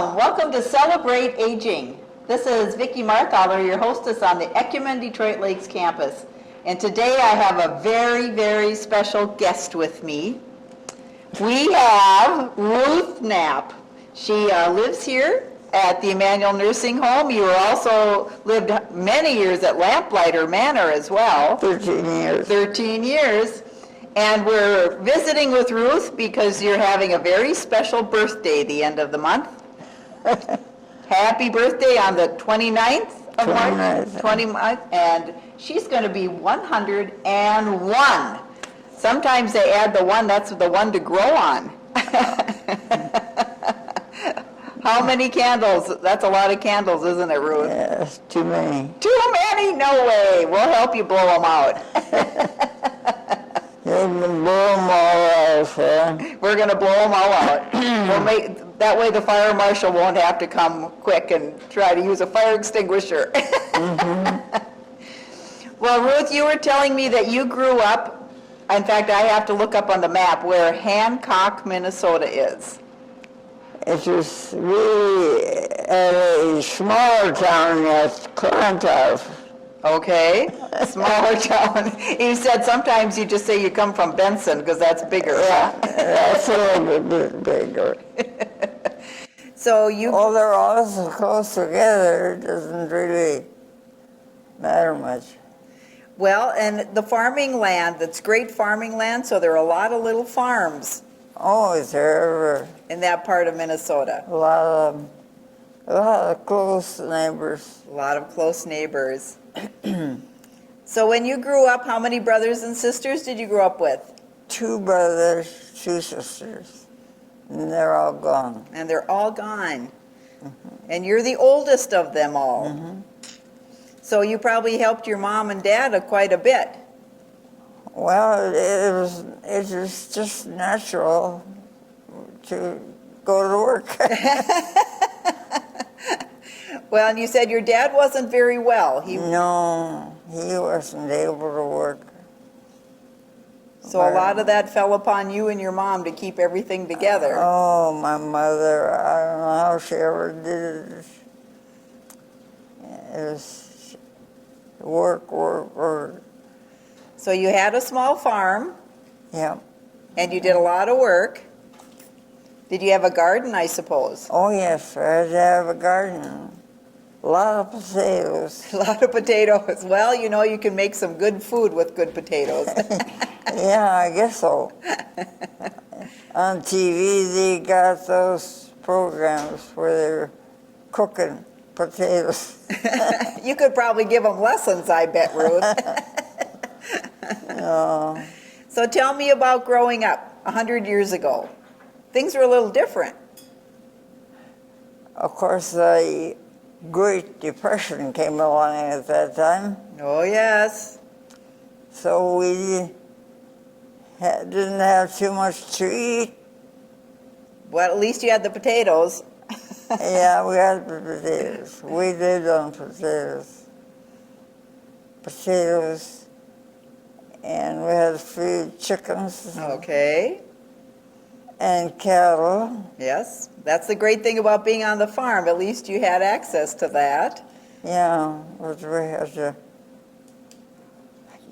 Welcome to Celebrate Aging. This is Vicki Marthaler, your hostess on the Ecumen Detroit Lakes campus. And today I have a very, very special guest with me. We have Ruth Knapp. She lives here at the Emmanuel Nursing Home. You also lived many years at Lamplighter Manor as well. 13 years. 13 years. And we're visiting with Ruth because you're having a very special birthday the end of the month. Happy birthday on the 29th of March. 29th. And she's going to be 101. Sometimes they add the one, that's the one to grow on. How many candles? That's a lot of candles, isn't it, Ruth? Yes, too many. Too many? No way. We'll help you blow them out. You can blow them all out, huh? We're going to blow them all out. That way the fire marshal won't have to come quick and try to use a fire extinguisher. Well, Ruth, you were telling me that you grew up, in fact, I have to look up on the map where Hancock, Minnesota is. It was really at a smaller town at Clontarf. Okay, smaller town. You said sometimes you just say you come from Benson because that's bigger. Yeah, that's a little bit bigger. So you... Well, they're all so close together, it doesn't really matter much. Well, and the farming land, that's great farming land, so there are a lot of little farms. Oh, is there ever? In that part of Minnesota. A lot of close neighbors. A lot of close neighbors. So when you grew up, how many brothers and sisters did you grow up with? 2 brothers, 2 sisters, and they're all gone. And they're all gone. And you're the oldest of them all. So you probably helped your mom and dad quite a bit. Well, it was just natural to go to work. Well, and you said your dad wasn't very well. No, he wasn't able to work. So a lot of that fell upon you and your mom to keep everything together. Oh, my mother, I don't know how she ever did it. It was work, work, work. So you had a small farm. Yeah. And you did a lot of work. Did you have a garden, I suppose? Oh, yes, I had to have a garden. A lot of potatoes. A lot of potatoes. Well, you know, you can make some good food with good potatoes. Yeah, I guess so. On TV, they got those programs where they're cooking potatoes. You could probably give them lessons, I bet, Ruth. No. So tell me about growing up 100 years ago. Things were a little different. Of course, the Great Depression came along at that time. Oh, yes. So we didn't have too much to eat. Well, at least you had the potatoes. Yeah, we had the potatoes. We lived on potatoes. Potatoes. And we had a few chickens. Okay. And cattle. Yes. That's the great thing about being on the farm. At least you had access to that. Yeah, but we had to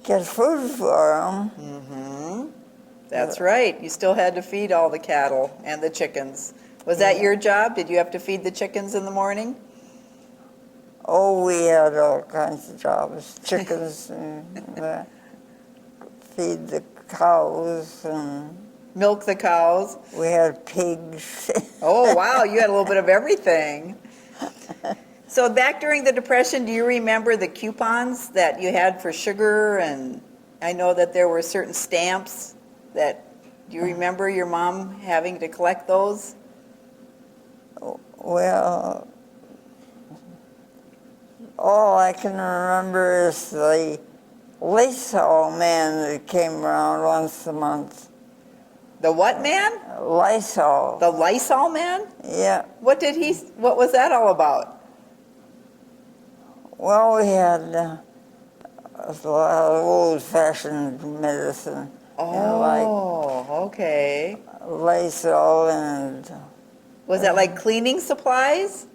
get food for them. That's right. You still had to feed all the cattle and the chickens. Was that your job? Did you have to feed the chickens in the morning? Oh, we had all kinds of jobs. Chickens and feed the cows and Milk the cows. we had pigs. Oh, wow. You had a little bit of everything. So back during the Depression, do you remember the coupons that you had for sugar? And I know that there were certain stamps that, do you remember your mom having to collect those? Well, all I can remember is the Lysol man that came around once a month. The what man? Lysol. The Lysol man? Yeah. What was that all about? Well, we had a lot of old-fashioned medicine. Oh, okay. Lysol and Was that like cleaning supplies?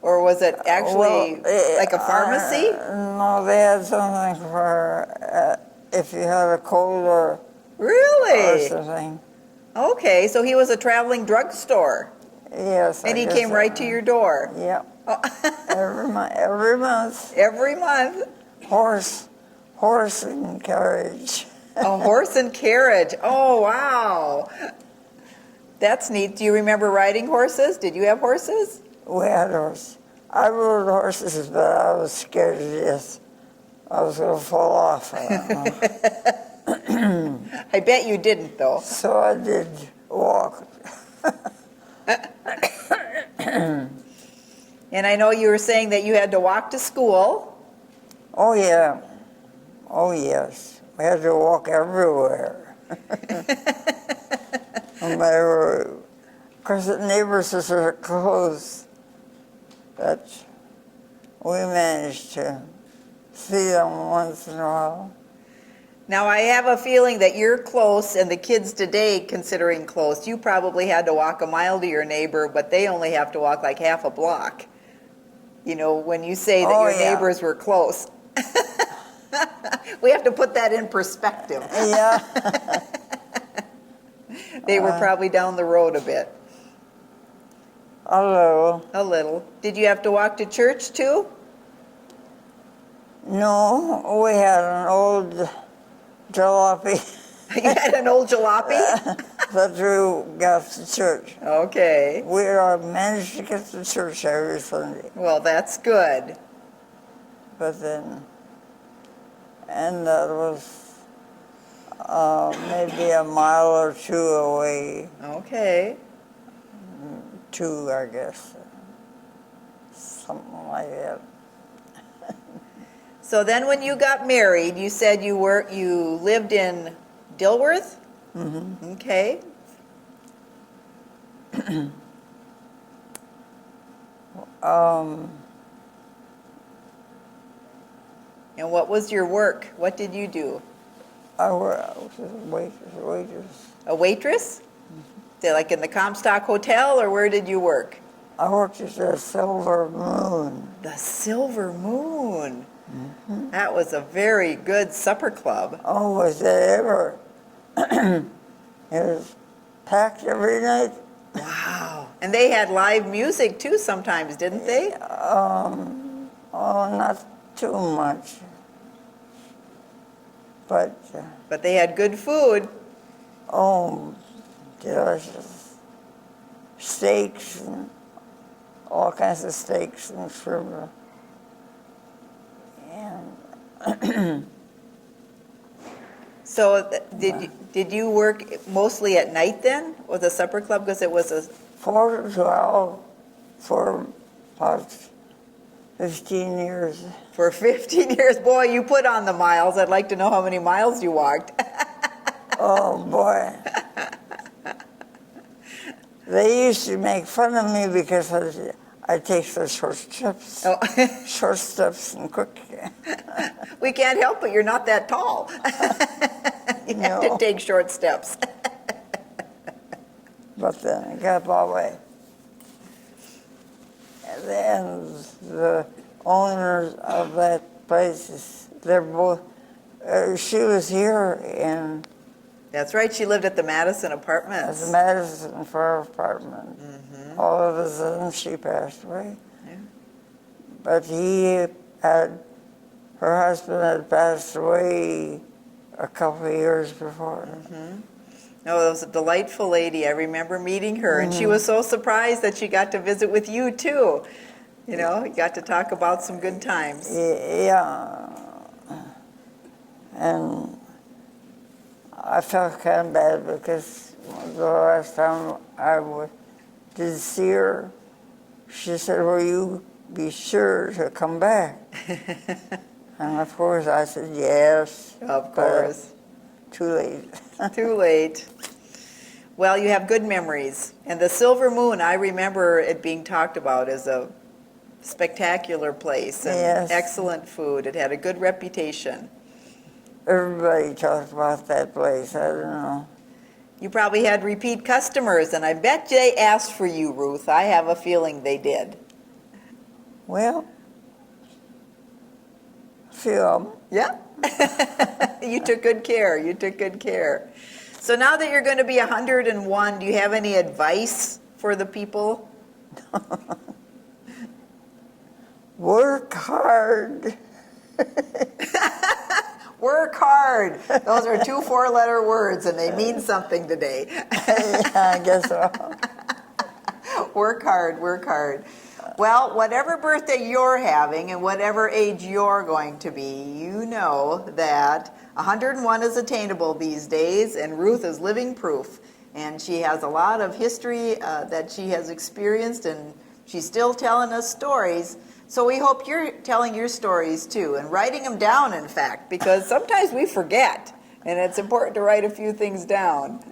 Or was it actually like a pharmacy? No, they had something for if you had a cold or Really? something. Okay, so he was a traveling drugstore. Yes. And I he guess came right to your door. Yep. Oh. Every month. Every month. Horse and carriage. A horse and carriage. Oh, wow. That's neat. Do you remember riding horses? Did you have horses? We had horses. I rode horses, but I was scared to death. I was going to fall off. I don't know. I bet you didn't, though. So I did walk. And I know you were saying that you had to walk to school. Oh, yeah. Oh, yes. We had to walk everywhere. No matter, because the neighbors are close, but we managed to see them once in a while. Now, I have a feeling that you're close, and the kids today, considering close, you probably had to walk a mile to your neighbor, but they only have to walk like half a block. You know, when you say that your neighbors were close. We have to put that in perspective. Yeah. They were probably down the road a bit. A little. A little. Did you have to walk to church too? No, we had an old jalopy You had an old jalopy? that we got to church. Okay. We managed to get to church every Sunday. Well, that's good. But then, and that was maybe a mile or two away. Okay. 2, I guess. Something like that. So then when you got married, you said you lived in Dilworth? Mm-hmm. Okay. And what was your work? What did you do? I was a waitress. A waitress? Mm-hmm. Like in the Comstock Hotel, or where did you work? I worked at the Silver Moon. The Silver Moon. Mm-hmm. That was a very good supper club. Oh, was it ever? It was packed every night. Wow. And they had live music too sometimes, didn't they? Oh, not too much. But they had good food. oh, delicious. Steaks and all kinds of steaks and shrimp. And So did you work mostly at night then with the supper club, because it was a 4 to 12 for about 15 years. for 15 years? Boy, you put on the miles. I'd like to know how many miles you walked. Oh boy. They used to make fun of me because I take the short steps. Oh. Short steps and quick. We can't help it. You're not that tall. You have to No. take short steps. But then I got my way. And then the owners of that place, they're both, she was here in That's right. She lived at the Madison Apartments. the Madison Fair apartment. Mm-hmm. All of a sudden she passed away. Yeah. But her husband had passed away a couple of years before. Mm-hmm. No, it was a delightful lady. I remember meeting her, and she was so surprised that she got to visit with you too. You know, you got to talk about some good times. Yeah. And I felt kind of bad because the last time did see her, she said, "Will you be sure to come back?" And of course I said yes. Of course. Too late. Too late. Well, you have good memories. And the Silver Moon, I remember it being talked about as a spectacular place and Yes. excellent food. It had a good reputation. Everybody talked about that place. I don't know. You probably had repeat customers, and I bet they asked for you, Ruth. I have a feeling they did. Well, a few of them. Yeah. You took good care. You took good care. So now that you're going to be 101, do you have any advice for the people? Work hard. Work hard. Those are 2 4-letter words, and they mean something today. Yeah, I guess so. Work hard, work hard. Well, whatever birthday you're having and whatever age you're going to be, you know that 101 is attainable these days, and Ruth is living proof. And she has a lot of history that she has experienced, and she's still telling us stories. So we hope you're telling your stories too, and writing them down, in fact, because sometimes we forget, and it's important to write a few things down.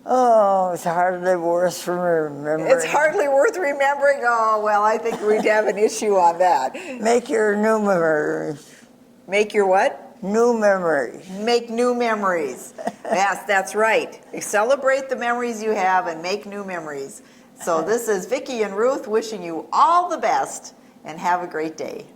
Oh, it's hardly worth remembering. It's hardly worth remembering. Oh, well, I think we'd have an issue on that. Make your new memories. Make your what? New memories. Make new memories. Yes, that's right. Celebrate the memories you have and make new memories. So this is Vicki and Ruth wishing you all the best, and have a great day.